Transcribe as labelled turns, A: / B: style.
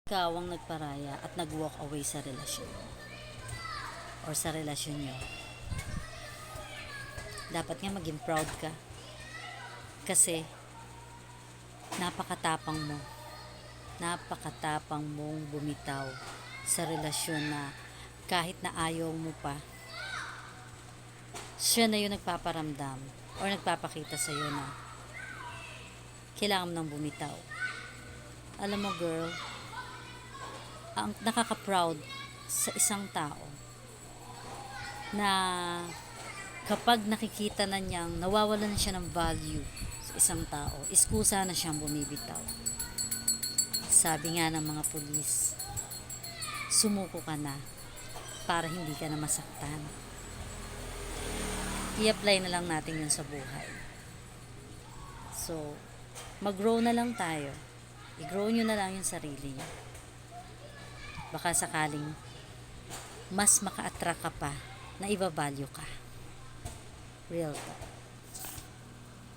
A: Ikaw ang nagparaya at nag-walk away sa relasyon or sa relasyon nyo. Dapat nga maging proud ka kasi napakatapang mo. Napakatapang mong bumitaw sa relasyon na kahit na ayaw mo pa, siya na yung nagpaparamdam or nagpapakita sa'yo na kailangan mo nang bumitaw. Alam mo girl, ang nakaka-proud sa isang tao na kapag nakikita na niyang nawawalan na siya ng value sa isang tao, iskusa na siyang bumibitaw. Sabi nga ng mga pulis, sumuko ka na para hindi ka na masaktan. I-apply na lang natin yun sa buhay. So, mag-grow na lang tayo. I-grow nyo na lang yung sarili nyo. Baka sakaling mas maka-attract ka pa na iba-value ka. Real talk.